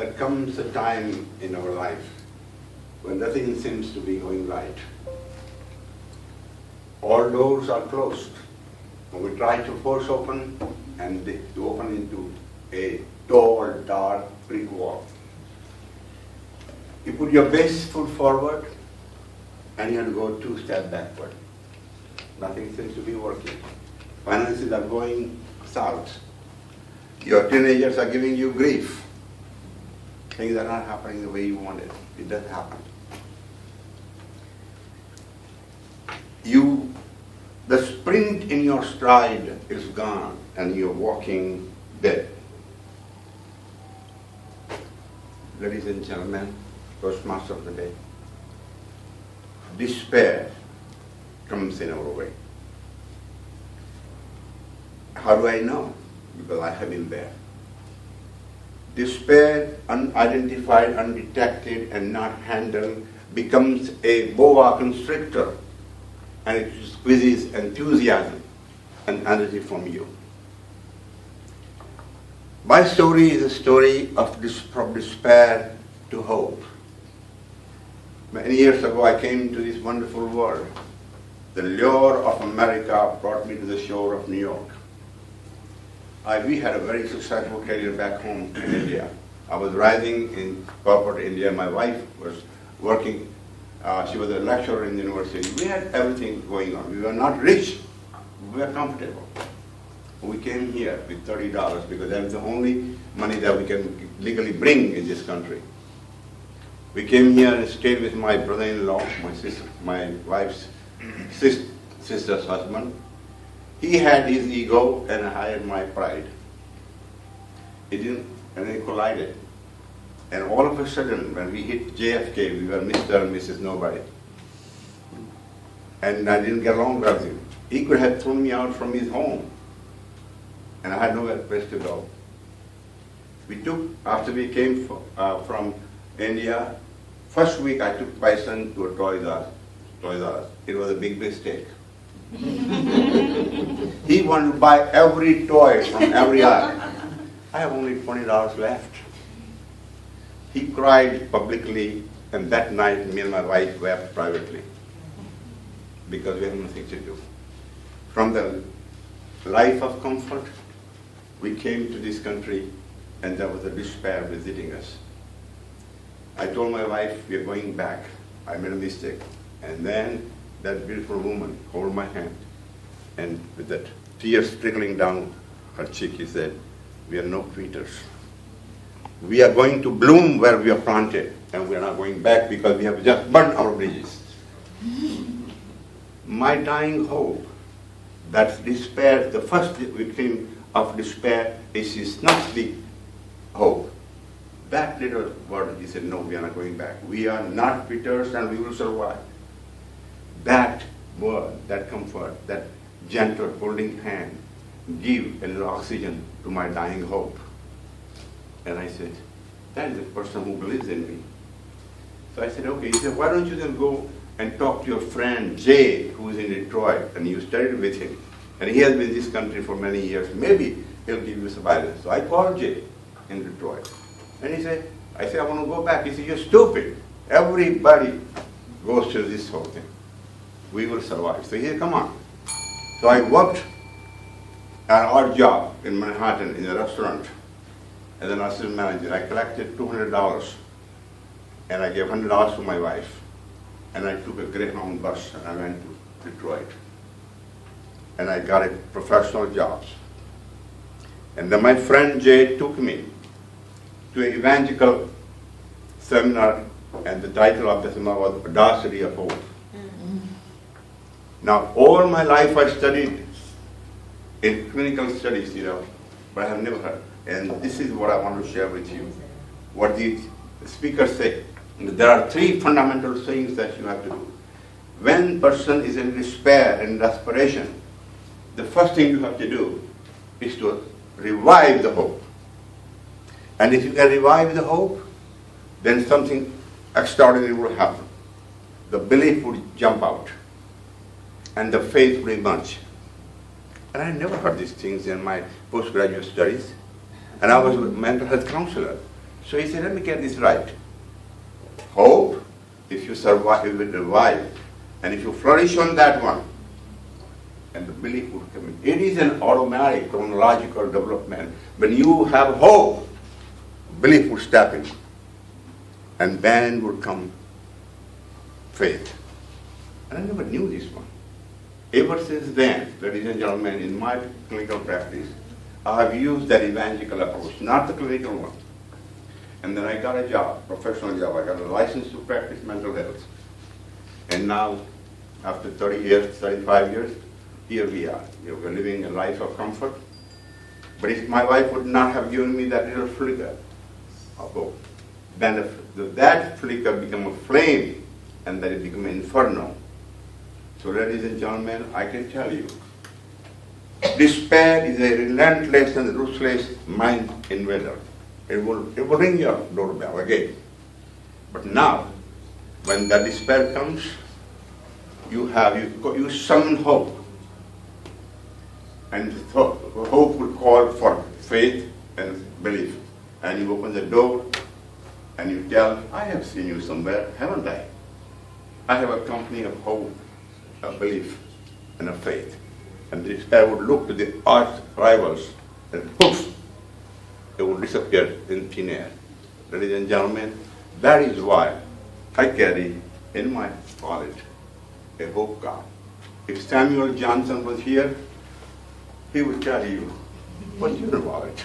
there comes a time in our life when nothing seems to be going right. All doors are closed. And we try to force open, and they open into a tall, dark brick wall. You put your best foot forward, and you have to go 2 steps backward. Nothing seems to be working. Finances are going south. Your teenagers are giving you grief. Things are not happening the way you wanted. It doesn't happen. The sprint in your stride is gone, and you're walking dead. Ladies and gentlemen, Toastmaster of the day, despair comes in our way. How do I know? Because I have been there. Despair, unidentified, undetected, and not handled, becomes a boa constrictor, and it squeezes enthusiasm and energy from you. My story is a story of from despair to hope. Many years ago, I came to this wonderful world. The lure of America brought me to the shore of New York. We had a very successful career back home in India. I was rising in corporate India. My wife was working. She was a lecturer in the university. We had everything going on. We were not rich. We were comfortable. We came here with $30 because that was the only money that we can legally bring in this country. We came here and stayed with my brother-in-law, my wife's sister's husband. He had his ego and I had my pride. And they collided. And all of a sudden, when we hit JFK, we were Mr. and Mrs. Nobody. And I didn't get along with him. He could have thrown me out from his home. And I had nowhere place to go. After we came from India, first week I took my son to a Toys R Us. It was a big mistake. He wanted to buy every toy from every aisle. I have only $20 left. He cried publicly, and that night me and my wife wept privately because we had nothing to do. From the life of comfort, we came to this country, and there was a despair visiting us. I told my wife, we are going back. I made a mistake. And then that beautiful woman held my hand, and with the tears trickling down her cheek, he said, we are no quitters. We are going to bloom where we are planted, and we are not going back because we have just burned our bridges. My dying hope, that's despair, the first victim of despair is not the hope. That little word, he said, no, we are not going back. We are not quitters and we will survive. That word, that comfort, that gentle holding hand, give a little oxygen to my dying hope. And I said, that is the person who believes in me. So I said, okay. He said, why don't you then go and talk to your friend Jay, who is in Detroit, and you studied with him. And he has been in this country for many years. Maybe he'll give you some guidance. So I called Jay in Detroit. And he said, I want to go back. He said, you're stupid. Everybody goes through this whole thing. We will survive. So he said, come on. So I worked an odd job in Manhattan in a restaurant as an assistant manager. I collected $200 and I gave $100 to my wife. And I took a Greyhound bus and I went to Detroit. And I got a professional jobs. And then my friend Jay took me to an evangelical seminar, and the title of the seminar was Audacity of Hope. Now, all my life I studied in clinical studies, but I have never heard. And this is what I want to share with you. What the speakers say. There are 3 fundamental things that you have to do. When person is in despair and desperation, the first thing you have to do is to revive the hope. And if you can revive the hope, then something extraordinary will happen. The belief would jump out, and the faith would emerge. And I never heard these things in my postgraduate studies. And I was a mental health counselor. So he said, let me get this right. Hope, if you survive, you will revive. And if you flourish on that one, and the belief would come in. It is an automatic chronological development. When you have hope, belief would step in. And then would come faith. And I never knew this one. Ever since then, ladies and gentlemen, in my clinical practice, I have used that evangelical approach, not the clinical one. And then I got a job, professional job. I got a license to practice mental health. And now, after 30 years, 35 years, here we are. We're living a life of comfort. But if my wife would not have given me that little flicker of hope, then that flicker became a flame, and then it became an inferno. So ladies and gentlemen, I can tell you, despair is a relentless and ruthless mind invader. It will ring your doorbell again. But now, when that despair comes, you summon hope. And hope will call for faith and belief. And you open the door and you tell, I have seen you somewhere, haven't I? I have a company of hope, a belief, and a faith. And the despair would look to the arch rivals and poof, it would disappear in thin air. Ladies and gentlemen, that is why I carry in my wallet a hope card. If Samuel Johnson was here, he would tell you, what's your wallet?